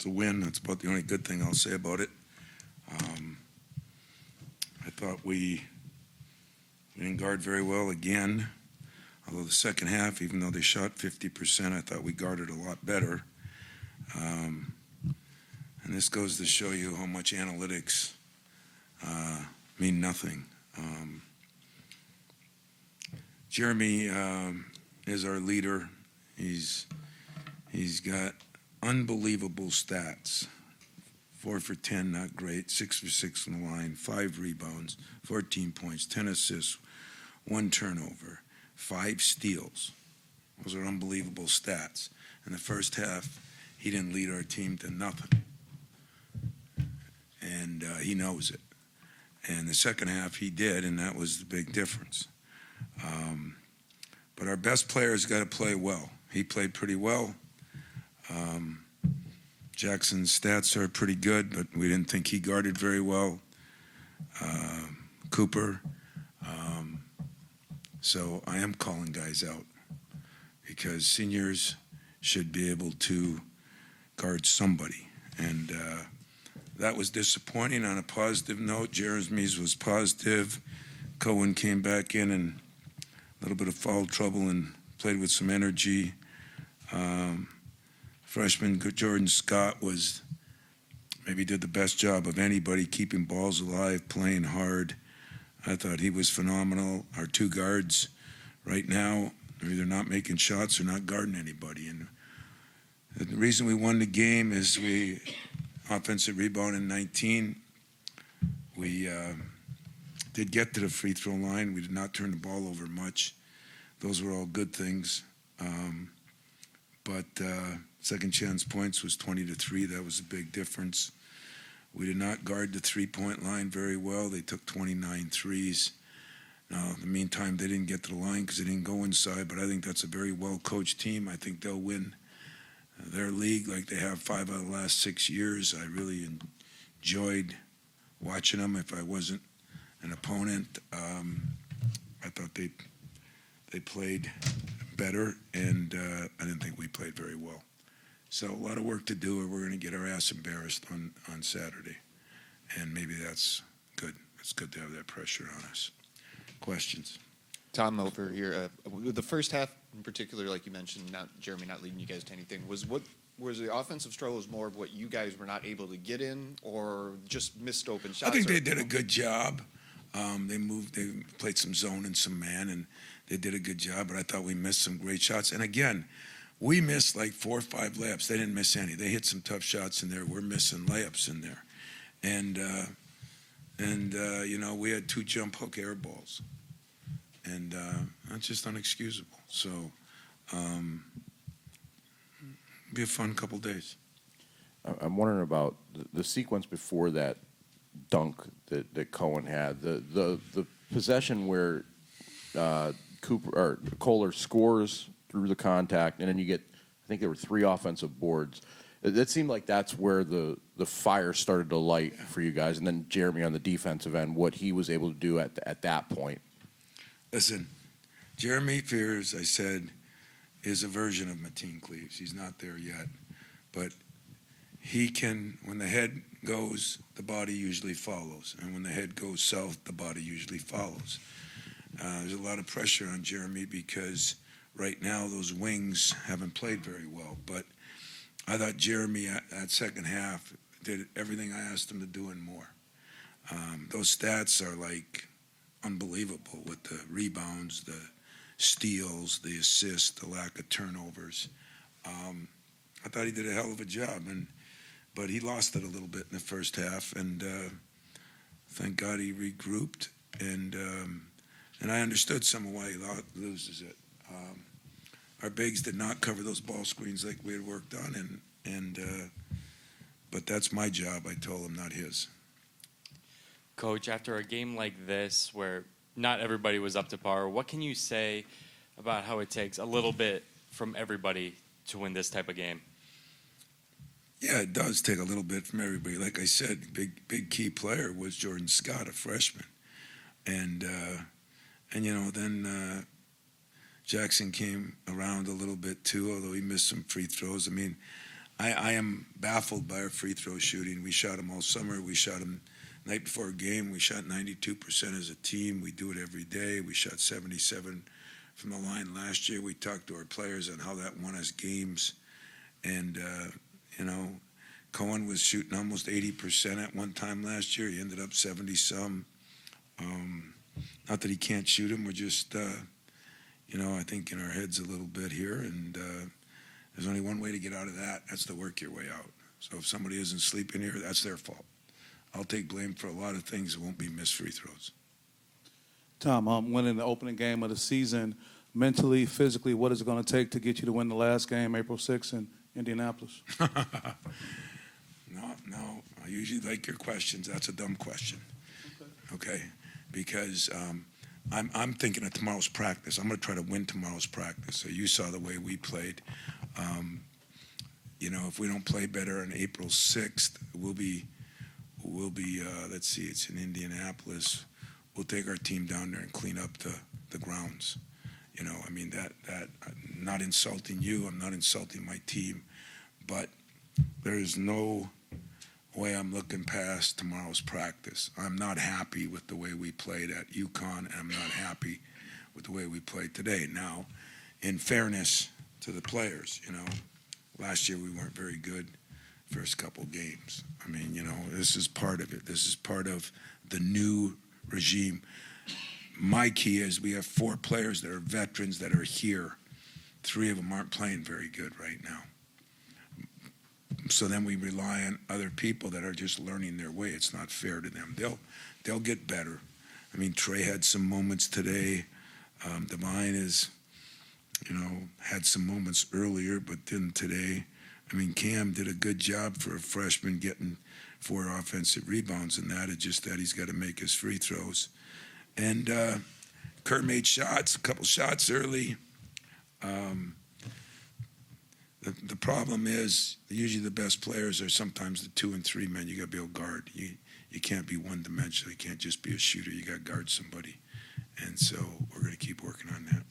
a win. That's about the only good thing I'll say about it. I thought we didn't guard very well again. Although the second half, even though they shot 50%, I thought we guarded a lot better. And this goes to show you how much analytics mean nothing. Jeremy is our leader. He's got unbelievable stats. 4 for 10, not great. 6 for 6 on the line. 5 rebounds, 14 points, 10 assists, 1 turnover, 5 steals. Those are unbelievable stats. In the first half, he didn't lead our team to nothing. And he knows it. And the second half, he did, and that was the big difference. But our best player's got to play well. He played pretty well. Jackson's stats are pretty good, but we didn't think he guarded very well. Cooper. So I am calling guys out because seniors should be able to guard somebody. And that was disappointing. On a positive note, Jeremy's was positive. Cohen came back in and a little bit of foul trouble and played with some energy. Freshman Jordan Scott maybe did the best job of anybody keeping balls alive, playing hard. I thought he was phenomenal. Our 2 guards right now are either not making shots or not guarding anybody. And the reason we won the game is we offensive rebound in 19. We did get to the free throw line. We did not turn the ball over much. Those were all good things. But second chance points was 20-3. That was a big difference. We did not guard the three-point line very well. They took 29 threes. Now, in the meantime, they didn't get to the line because they didn't go inside, but I think that's a very well-coached team. I think they'll win their league like they have 5 out of the last 6 years. I really enjoyed watching them. If I wasn't an opponent, I thought they played better, and I didn't think we played very well. So a lot of work to do, or we're going to get our ass embarrassed on Saturday. And maybe that's good. It's good to have that pressure on us. Questions? Tom, over here. The first half in particular, like you mentioned, Jeremy not leading you guys to anything, was the offensive struggles more of what you guys were not able to get in, or just missed open shots? I think they did a good job. They played some zone and some man, and they did a good job, but I thought we missed some great shots. And again, we missed like 4 or 5 layups. They didn't miss any. They hit some tough shots in there. We're missing layups in there. And we had 2 jump hook air balls. And that's just unexcusable. So it'll be a fun couple days. I'm wondering about the sequence before that dunk that Cohen had. The possession where Kohler scores through the contact, and then you get, I think there were 3 offensive boards. It seemed like that's where the fire started to light for you guys, and then Jeremy on the defensive end, what he was able to do at that point. Listen, Jeremy Fears, I said, is a version of Mateen Cleaves. He's not there yet, but he can, when the head goes, the body usually follows, and when the head goes south, the body usually follows. There's a lot of pressure on Jeremy because right now those wings haven't played very well, but I thought Jeremy at second half did everything I asked him to do and more. Those stats are like unbelievable with the rebounds, the steals, the assists, the lack of turnovers. I thought he did a hell of a job, but he lost it a little bit in the first half, and thank God he regrouped, and I understood some of why he loses it. Our bigs did not cover those ball screens like we had worked on, but that's my job, I told him, not his. Coach, after a game like this where not everybody was up to par, what can you say about how it takes a little bit from everybody to win this type of game? Yeah, it does take a little bit from everybody. Like I said, big key player was Jordan Scott, a freshman. And then Jackson came around a little bit too, although he missed some free throws. I mean, I am baffled by our free throw shooting. We shot them all summer. We shot them night before a game. We shot 92% as a team. We do it every day. We shot 77 from the line last year. We talked to our players on how that won us games. And, Cohen was shooting almost 80% at one time last year. He ended up 70-some. Not that he can't shoot him. We're just, I think in our heads a little bit here. And there's only one way to get out of that. That's to work your way out. So if somebody isn't sleeping here, that's their fault. I'll take blame for a lot of things. It won't be missed free throws. Tom, winning the opening game of the season, mentally, physically, what is it going to take to get you to win the last game, April 6th in Indianapolis? No. I usually like your questions. That's a dumb question. Okay? Because I'm thinking of tomorrow's practice. I'm going to try to win tomorrow's practice. So you saw the way we played. If we don't play better on April 6th, we'll be. Let's see, it's in Indianapolis. We'll take our team down there and clean up the grounds. That I'm not insulting you. I'm not insulting my team, but there's no way I'm looking past tomorrow's practice. I'm not happy with the way we played at UConn, and I'm not happy with the way we played today. Now, in fairness to the players, last year we weren't very good first couple games. This is part of it. This is part of the new regime. My key is we have 4 players that are veterans that are here. 3 of them aren't playing very good right now. So then we rely on other people that are just learning their way. It's not fair to them. They'll get better. Trey had some moments today. Devine is, had some moments earlier, but then today. Cam did a good job for a freshman getting 4 offensive rebounds, and that is just that he's got to make his free throws. And Kurt made shots, a couple shots early. The problem is usually the best players are sometimes the 2 and 3 men. You got to be able to guard. You can't be one-dimensional. You can't just be a shooter. You got to guard somebody. And so we're going to keep working on that.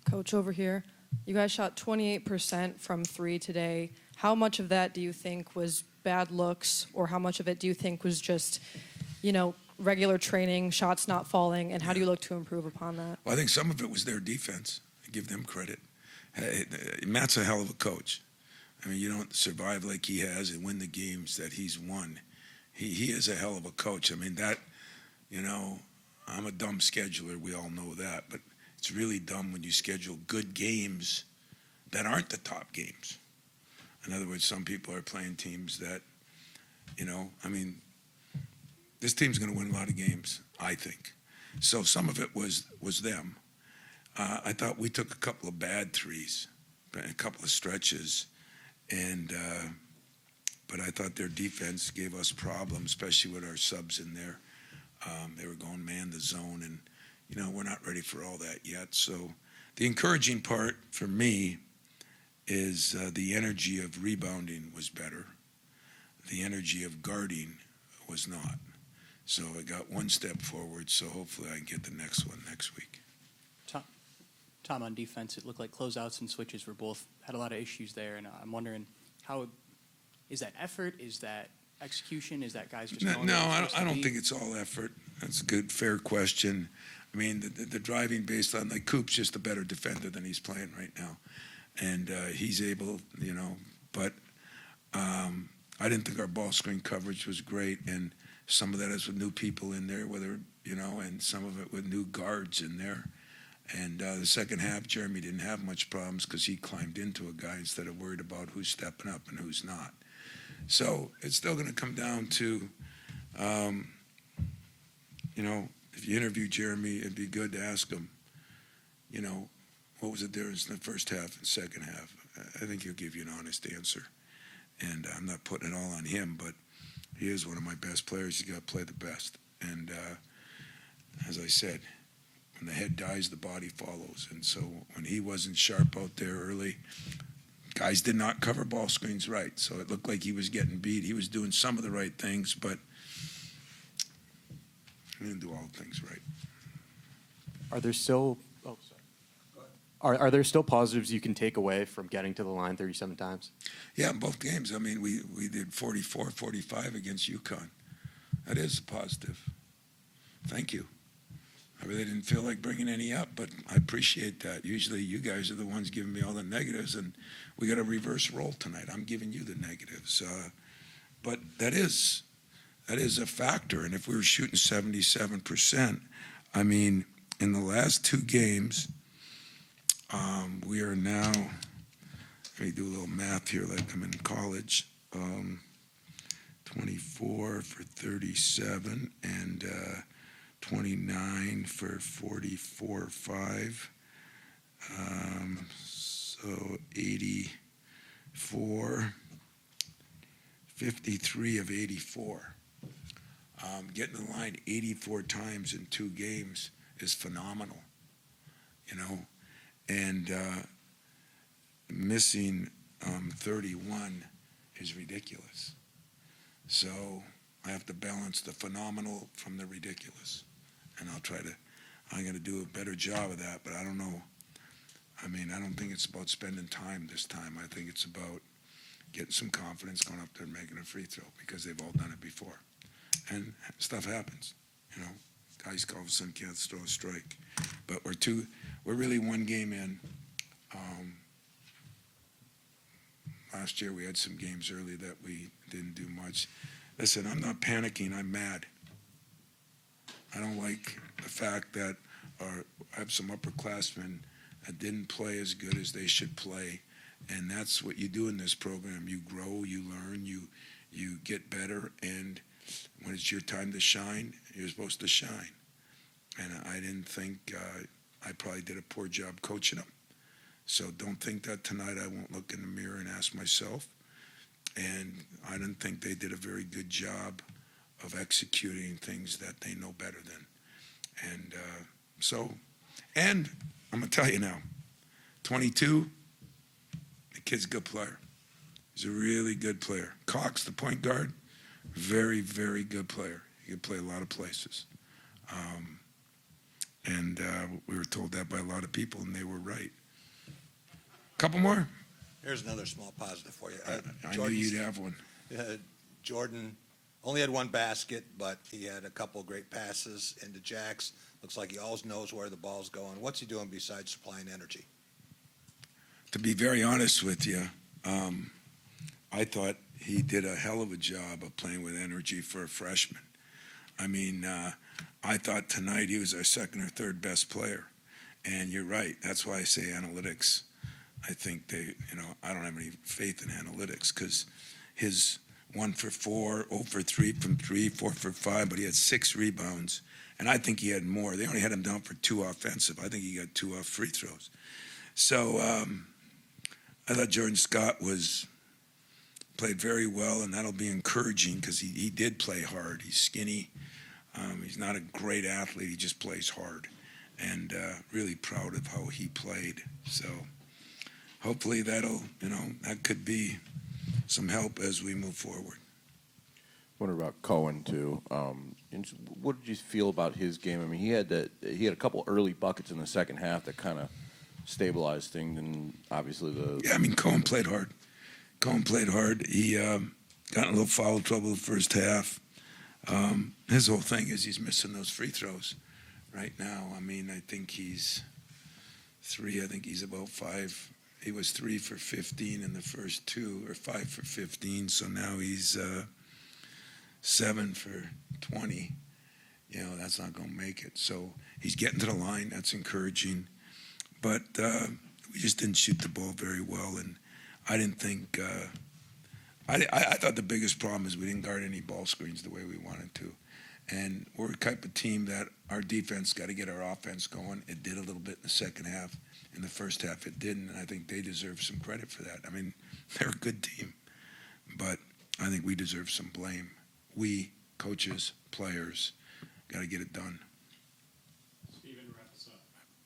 Coach, over here, you guys shot 28% from 3 today. How much of that do you think was bad looks, or how much of it do you think was just, regular training, shots not falling, and how do you look to improve upon that? Well, I think some of it was their defense. I give them credit. Matt's a hell of a coach. You don't survive like he has and win the games that he's won. He is a hell of a coach. I'm a dumb scheduler. We all know that. But it's really dumb when you schedule good games that aren't the top games. In other words, some people are playing teams that, this team's going to win a lot of games, I think. So some of it was them. I thought we took a couple of bad threes, a couple of stretches, but I thought their defense gave us problems, especially with our subs in there. They were going man the zone, and we're not ready for all that yet. So the encouraging part for me is the energy of rebounding was better. The energy of guarding was not. So I got one step forward, so hopefully I can get the next one next week. Tom, on defense, it looked like closeouts and switches had a lot of issues there, and I'm wondering how is that effort? Is that execution? Is that guys just No, I don't think it's all effort. That's a good, fair question. The driving based on, like, Coop's just a better defender than he's playing right now. And he's able, but I didn't think our ball screen coverage was great. And some of that is with new people in there, and some of it with new guards in there. And the second half, Jeremy didn't have much problems because he climbed into a guy instead of worried about who's stepping up and who's not. So it's still going to come down to, if you interview Jeremy, it'd be good to ask him, what was the difference in the first half and second half? I think he'll give you an honest answer. And I'm not putting it all on him, but he is one of my best players. He's got to play the best. And as I said, when the head dies, the body follows. And so when he wasn't sharp out there early, guys did not cover ball screens right. So it looked like he was getting beat. He was doing some of the right things, but he didn't do all the things right. Are there still Are there still positives you can take away from getting to the line 37 times? Yeah, in both games. I mean, we did 44, 45 against UConn. That is a positive. Thank you. I really didn't feel like bringing any up, but I appreciate that. Usually you guys are the ones giving me all the negatives, and we got a reverse role tonight. I'm giving you the negatives. But that is a factor. And if we were shooting 77%, I mean, in the last two games, we are now, let me do a little math here like I'm in college, 24 for 37 and 29 for 44.5. So 84, 53 of 84. Getting the line 84 times in two games is phenomenal, you know, and missing 31 is ridiculous. So I have to balance the phenomenal from the ridiculous, and I'm going to do a better job of that, but I don't know. I mean, I don't think it's about spending time this time. I think it's about getting some confidence, going up there and making a free throw, because they've all done it before. And stuff happens, you know. Guys all of a sudden can't throw a strike. But we're really one game in. Last year we had some games early that we didn't do much. Listen, I'm not panicking, I'm mad. I don't like the fact that I have some upperclassmen that didn't play as good as they should play. And that's what you do in this program. You grow, you learn, you get better, and when it's your time to shine, you're supposed to shine. And I didn't think, I probably did a poor job coaching them. So don't think that tonight I won't look in the mirror and ask myself. And I didn't think they did a very good job of executing things that they know better than. And and I'm going to tell you now, 22, the kid's a good player. He's a really good player. Cox, the point guard, very, very good player. He can play a lot of places. And we were told that by a lot of people, and they were right. Couple more? Here's another small positive for you. I knew you'd have one. Jordan only had one basket, but he had a couple of great passes into Jax. Looks like he always knows where the ball's going. What's he doing besides supplying energy? To be very honest with you, I thought he did a hell of a job of playing with energy for a freshman. I mean, I thought tonight he was our second or third best player. And you're right. That's why I say analytics. I think I don't have any faith in analytics, because his 1 for 4, 0 for 3 from 3, 4 for 5, but he had 6 rebounds. And I think he had more. They only had him down for 2 offensive. I think he got 2 off free throws. So I thought Jordan Scott played very well, and that'll be encouraging, because he did play hard. He's skinny. He's not a great athlete. He just plays hard. And really proud of how he played. So hopefully that could be some help as we move forward. Wonder about Cohen too. And what did you feel about his game? I mean, he had a couple early buckets in the second half that kind of stabilized things, and obviously I mean, Cohen played hard. He got in a little foul trouble the first half. His whole thing is he's missing those free throws right now. I mean, I think he's 3. I think he's about 5. He was 3 for 15 in the first 2, or 5 for 15. So now he's 7 for 20. You know, that's not going to make it. So he's getting to the line. That's encouraging. But we just didn't shoot the ball very well, and I didn't think. I thought the biggest problem is we didn't guard any ball screens the way we wanted to. And we're a type of team that our defense got to get our offense going. It did a little bit in the second half. In the first half, it didn't, and I think they deserve some credit for that. I mean, they're a good team, but I think we deserve some blame. We, coaches, players, got to get it done. Steven, wrap us up.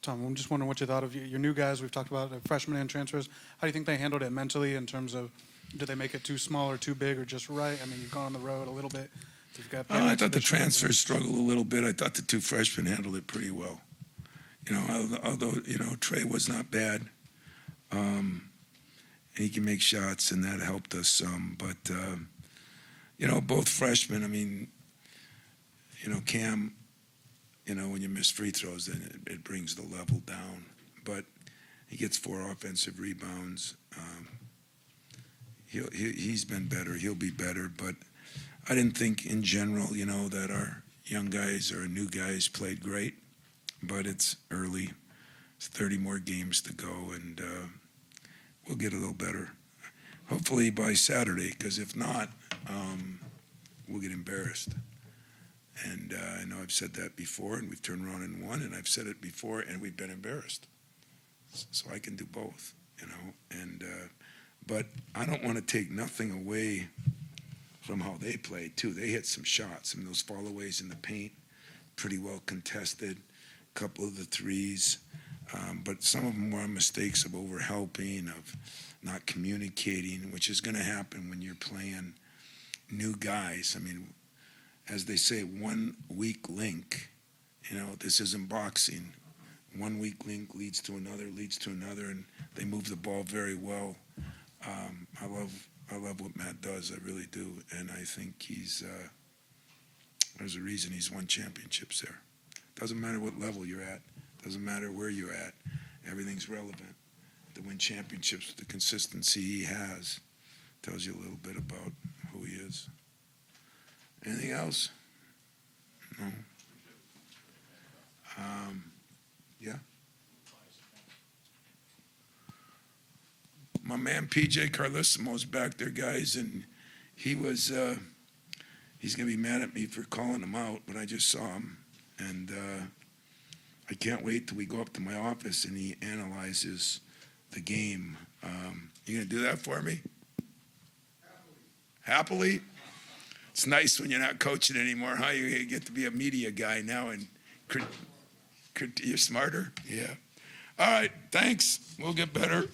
Tom, I'm just wondering what you thought of your new guys. We've talked about freshmen and transfers. How do you think they handled it mentally in terms of, do they make it too small or too big or just right? I mean, you've gone on the road a little bit. You've got I thought the transfers struggled a little bit. I thought the 2 freshmen handled it pretty well. although Trey was not bad, and he can make shots, and that helped us some. But both freshmen. I mean, Cam. When you miss free throws, then it brings the level down. But he gets 4 offensive rebounds. He's been better. He'll be better. But I didn't think in general, that our young guys or new guys played great. But it's early. It's 30 more games to go, and we'll get a little better. Hopefully by Saturday, because if not, we'll get embarrassed. And I know I've said that before, and we've turned around and won, and I've said it before, and we've been embarrassed. So I can do both, And but I don't want to take nothing away from how they played too. They hit some shots. I mean, those fallaways in the paint, pretty well contested. A couple of the threes, but some of them were mistakes of overhelping, of not communicating, which is going to happen when you're playing new guys. I mean, as they say, one weak link. This isn't boxing. One weak link leads to another, and they move the ball very well. I love what Matt does. I really do, and I think there's a reason he's won championships there. Doesn't matter what level you're at. Doesn't matter where you're at. Everything's relevant. To win championships with the consistency he has tells you a little bit about who he is. Anything else? No. Yeah. My man PJ Carlissimo's back there, guys, and he was. He's gonna be mad at me for calling him out, but I just saw him, and I can't wait till we go up to my office and he analyzes the game. You gonna do that for me? Happily? It's nice when you're not coaching anymore, huh? You get to be a media guy now, and you're smarter? Yeah. All right, thanks. We'll get better.